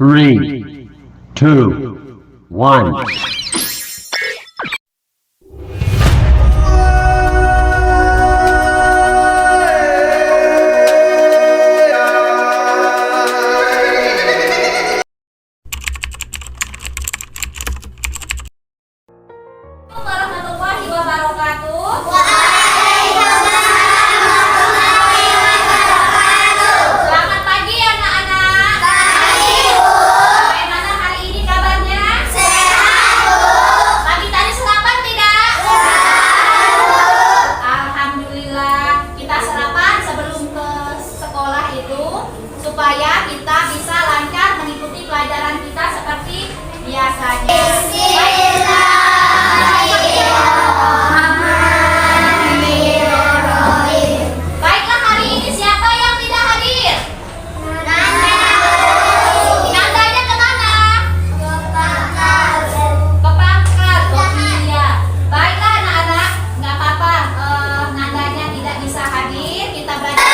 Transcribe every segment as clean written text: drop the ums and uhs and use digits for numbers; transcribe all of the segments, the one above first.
3, 2, 1. Warahmatullahi wabarakatuh. Selamat pagi anak-anak. Bagaimana hari ini kabarnya? Pagi tadi sarapan tidak? Alhamdulillah, kita sarapan sebelum ke sekolah itu supaya kita bisa lancar mengikuti pelajaran kita seperti biasanya. Baiklah, hari ini siapa yang tidak hadir? Nandanya kemana? Ke pangkal. Oh iya. Baiklah anak-anak, nggak apa-apa. Nandanya tidak bisa hadir. Kita belajar.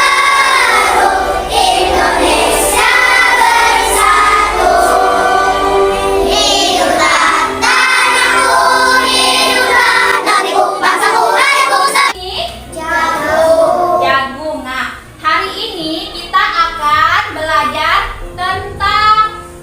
Indonesia bersatu, hiduplah tanahku, hiduplah negeriku, bangsaku, rakyatku Ini jagung. jagung. Nah, hari ini kita akan belajar tentang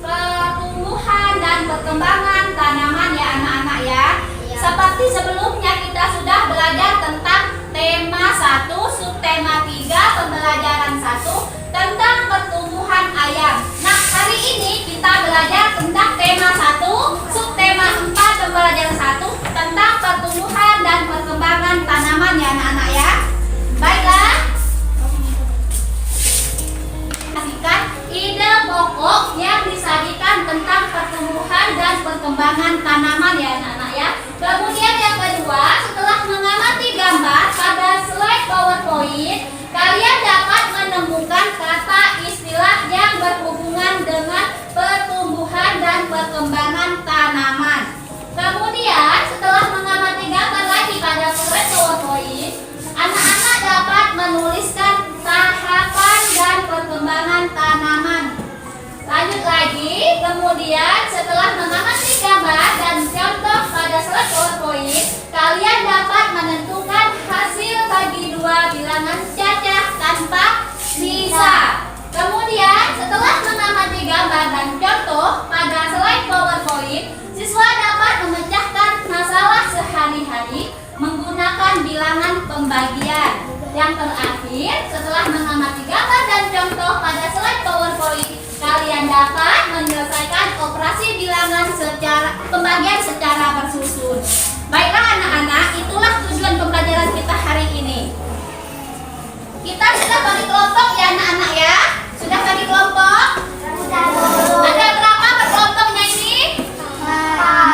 pertumbuhan dan perkembangan tanaman ya anak-anak ya. Iya. Seperti sebelumnya kita sudah belajar tentang tema 1, subtema 3, pembelajaran 1 tentang pertumbuhan ayam. Nah, hari ini kita belajar tentang tema 1, subtema 4, pembelajaran 1 tentang pertumbuhan dan perkembangan tanaman ya anak-anak ya. Baiklah. Kasihkan ide pokok yang disajikan tentang pertumbuhan dan perkembangan tanaman ya anak-anak ya. Kemudian yang kedua, setelah mengamati gambar pada slide PowerPoint, kalian dapat menemukan kata istilah yang berhubungan dengan pertumbuhan dan perkembangan tanaman. Kemudian setelah mengamati gambar lagi pada slide PowerPoint, anak-anak dapat menuliskan tahapan dan perkembangan tanaman. Lanjut lagi, kemudian setelah mengamati gambar dan contoh pada slide PowerPoint, kalian dapat menentukan hasil bagi dua bilangan cacah tanpa sisa. Kemudian setelah mengamati gambar dan contoh pada slide PowerPoint, siswa dapat memecahkan masalah sehari-hari menggunakan bilangan pembagian. Yang terakhir, setelah mengamati gambar dan contoh pada slide PowerPoint, kalian dapat menyelesaikan operasi bilangan secara pembagian secara bersusun. Baiklah anak-anak, itulah tujuan pembelajaran kita hari ini. Kita sudah bagi kelompok ya anak-anak ya. Sudah bagi kelompok? Ada berapa berkelompoknya ini?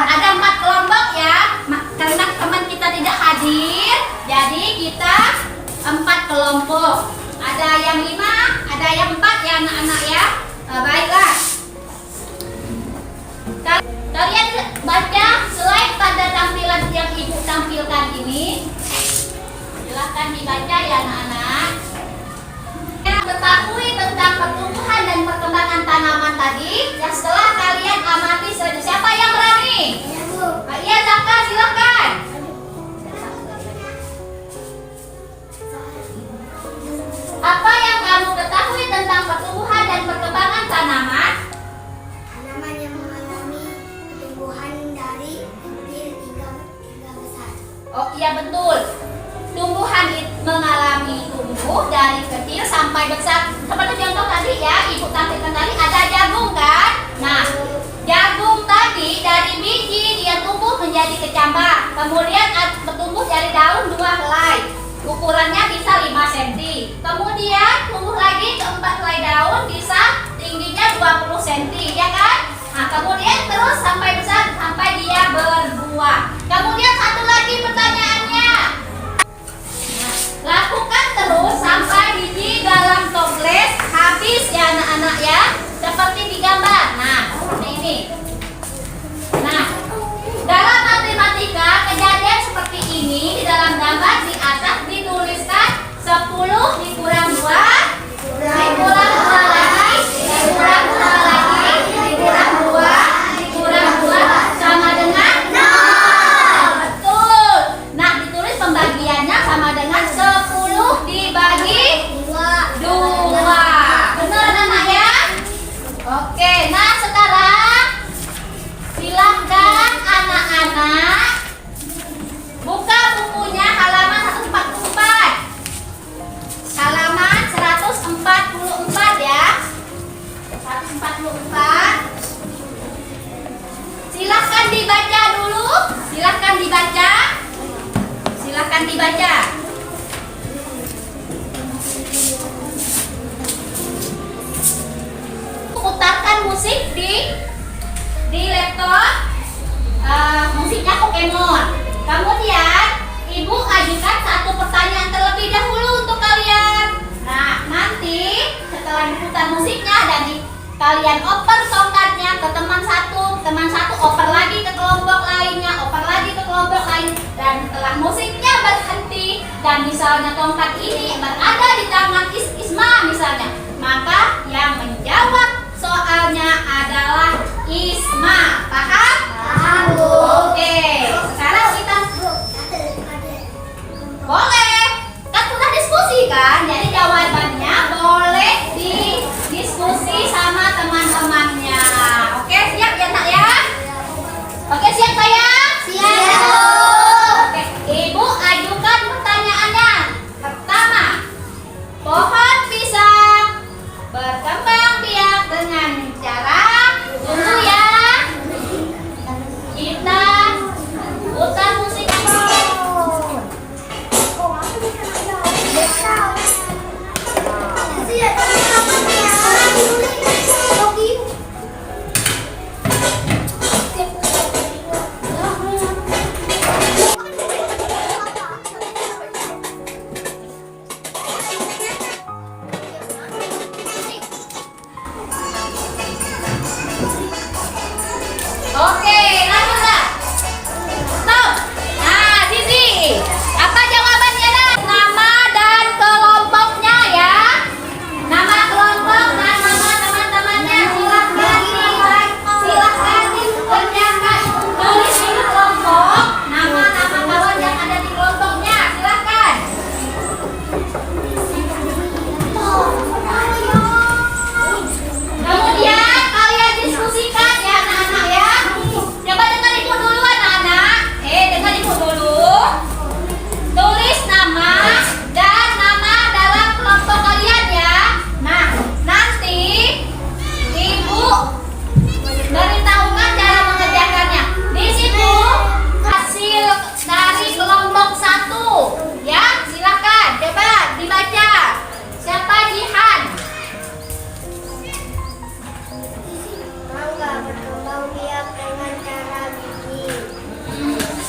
Ada 4 kelompok ya. Karena teman kita tidak hadir, jadi kita 4 kelompok. Ada yang 5, ada yang 4 ya anak-anak ya. Baiklah. Kalian baca slide pada tampilan yang ibu tampilkan ini. Silahkan dibaca ya anak-anak. Ketahui tentang pertumbuhan dan perkembangan tanaman tadi. Yang setelah kalian amati, siapa yang berani? Iya, Zaka, silakan. Apa yang kamu ketahui tentang pertumbuhan dan perkembangan tanaman? Tanaman yang mengalami pertumbuhan dari kecil hingga besar. Oh iya betul. Tumbuhan mengalami tumbuh dari kecil sampai besar. Seperti contoh tadi ya, ibu tampilkan tadi ada jagung kan? Nah, jagung tadi dari biji dia tumbuh menjadi kecambah. Kemudian bertumbuh dari daun 2 helai. Ukurannya bisa 5 cm. Kemudian tumbuh lagi ke 4 helai daun, bisa tingginya 20 cm, ya kan? Nah, kemudian terus sampai besar sampai dia berbuah. Kemudian satu lagi pertanyaannya. Nah, lakukan terus sampai biji dalam toples habis ya anak-anak ya. Seperti di gambar. Nah, ini. Nah, dalam matematika kejadian seperti ini di dalam gambar di atas dituliskan 10 dikurang 2 dikurang 2 lagi dikurang 2 lagi Oke, nah sekarang silahkan anak-anak buka bukunya halaman 144. Halaman 144 ya. 144. Silahkan dibaca dulu. Silahkan dibaca. Silahkan dibaca. Putarkan musik di laptop. Musiknya Pokemon. Kemudian ibu ajukan satu pertanyaan terlebih dahulu untuk kalian. Nah, nanti setelah diputar musiknya dan kalian oper tongkatnya ke teman satu oper lagi ke kelompok lainnya, oper lagi ke kelompok lain, dan setelah musiknya berhenti dan misalnya tongkat ini berada di tangan Isma misalnya, maka yang menjawab soalnya adalah Isma. Paham? Paham, Bu. Oke, sekarang kita boleh. Kan sudah diskusi kan? Jadi jawabannya boleh didiskusi sama teman-temannya. Oke, siap ya Nak ya? Oke, siap sayang? Siap. Oke, Ibu ajukan pertanyaannya. Pertama, pohon pisang berkembang biak dengan cara tunggu ya. Kita putar musik dulu. Oke, lanjutlah. Stop. Nah, Sisi, apa jawabannya dah? Nama dan kelompoknya ya. Nama kelompok dan nama teman-temannya. Silahkan dikerjakan. Tulis di kelompok nama-nama kawan yang ada di kelompoknya. Silahkan. Kemudian kalian diskusikan ya anak-anak ya. Coba dengar ibu dulu anak-anak. Dengar ibu dulu. Tulis nama dan nama dalam kelompok kalian ya. Nah, nanti ibu beritahukan cara mengerjakannya. Di situ hasil dari kelompok 1 ya. Silakan coba dibaca. Siapa Jihan? Mangga berkembang biak dengan cara gigi.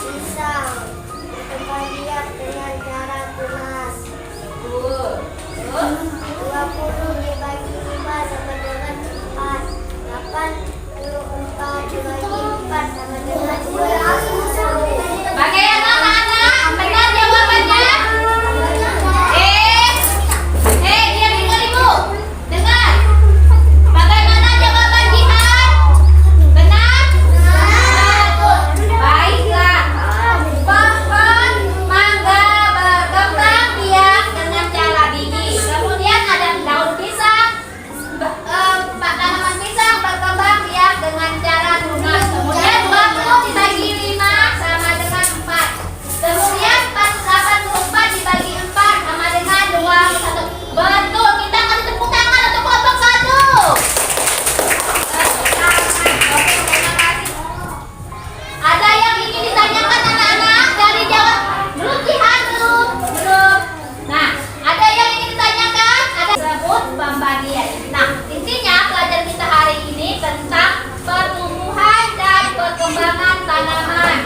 Pisang berkembang biak dengan cara tunas. 20 dibagi 5 sama dengan 4. 84 dibagi 4 sama dengan 2. Bagaimana anak-anak? Benar jawabannya? Dia dengar ibu. Dengar. Bagaimana jawaban Jihan? Benar? Betul. Baiklah. Pohon mangga berkembang biak dengan cara biji. Kemudian ada daun pisang. Tanaman pisang berkembang biak dengan cara tunas. Kemudian 20 dibagi 5 sama dengan 4. Kemudian 84 dibagi 4 sama dengan 21. Betul, kita kasih tepuk tangan untuk kelompok 1. Oke, terima kasih. Ada yang ingin ditanyakan anak-anak dari jawab? Belum Jihan, belum. Nah, ada yang ingin ditanyakan? Ada sebut pembagian. Nah, intinya pelajaran kita hari ini tentang pertumbuhan dan perkembangan tanaman.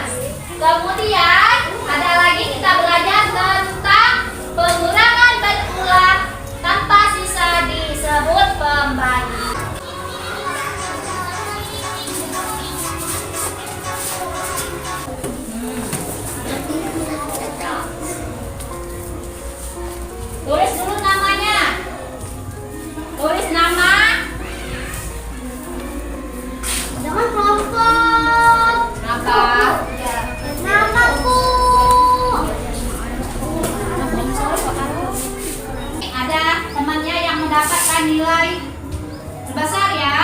Kemudian ada lagi kita belajar tentang pengurangan berulang tanpa sisa disebut pembagi. Tulis dulu namanya. Tulis nama. Jangan kelompok. Apa? Namaku. Ada temannya yang mendapatkan nilai terbesar ya.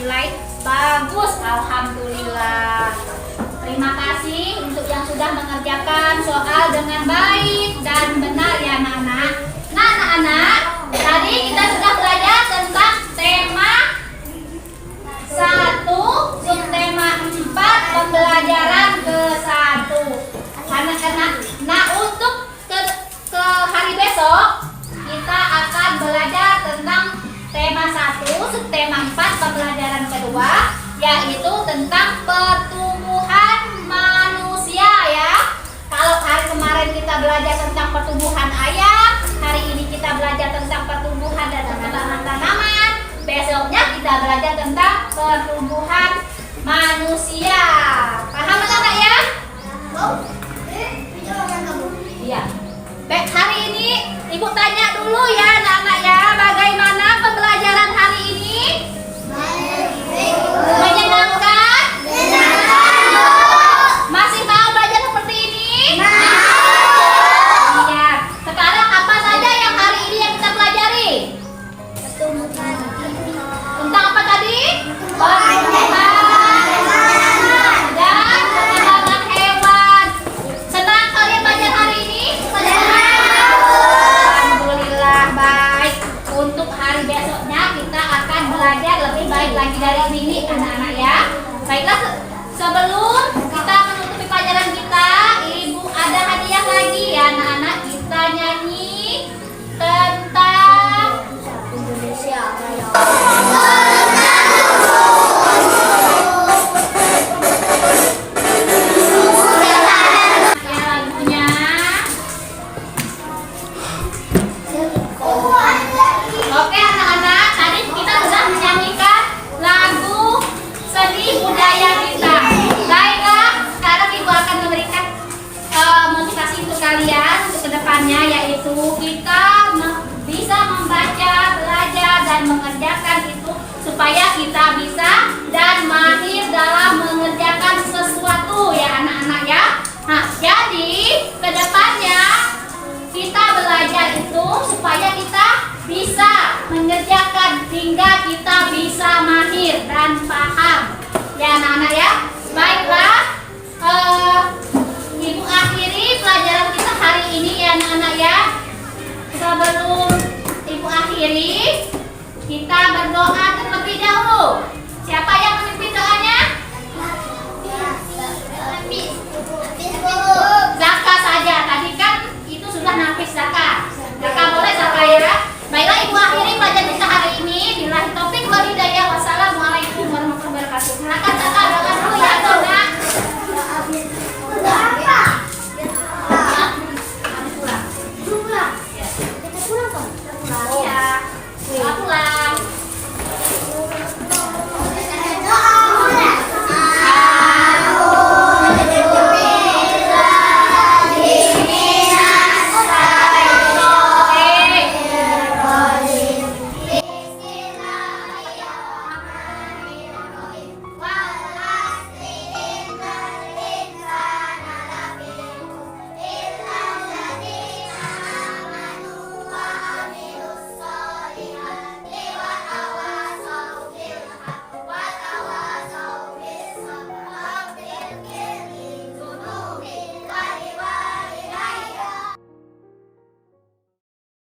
nilai bagus. Alhamdulillah. Terima kasih untuk yang sudah mengerjakan soal dengan baik dan benar ya anak-anak. Nah anak-anak, tadi kita sudah belajar tentang tema 1, subtema 4, pembelajaran ke-1. Anak-anak, nah untuk ke hari besok kita akan belajar tentang tema 1, subtema 4, pembelajaran kedua, yaitu tentang pertumbuhan manusia ya. Kalau hari kemarin kita belajar tentang pertumbuhan ayam, hari ini kita belajar tentang pertumbuhan dan perkembangan tanaman, besoknya kita belajar tentang pertumbuhan manusia. Paham anak-anak ya? Iya. Baik, hari ini Ibu tanya dulu ya anak-anak ya, bagaimana pembelajaran hari ini? Menyenangkan? Masih mau belajar seperti ini? Iya. Sekarang apa saja yang hari ini yang kita pelajari? Tentang apa tadi? Pertumbuhan dan perkembangan hewan. Senang kalian belajar hari ini? Alhamdulillah, baik. Untuk hari besoknya kita akan belajar lebih baik lagi dari ini anak-anak ya. Baiklah, sebelum kita menutupi pelajaran kita, Ibu ada hadiah lagi ya anak-anak. Kita nyanyi tentang Indonesia Raya. ya lagunya. Oke anak-anak, tadi kita sudah menyanyikan lagu seni budaya kita. Baiklah, sekarang Ibu akan memberikan motivasi untuk kalian untuk kedepannya, yaitu kita bisa membaca, belajar, dan mengerjakan itu supaya kita bisa dan mahir dalam mengerjakan sesuatu ya anak-anak ya. Nah, jadi kedepannya kita belajar itu supaya kita bisa mengerjakan hingga kita bisa mahir dan paham ya anak-anak ya. Baiklah, Ibu akhiri pelajaran kita hari ini ya anak-anak ya. Sebelum Ibu akhiri,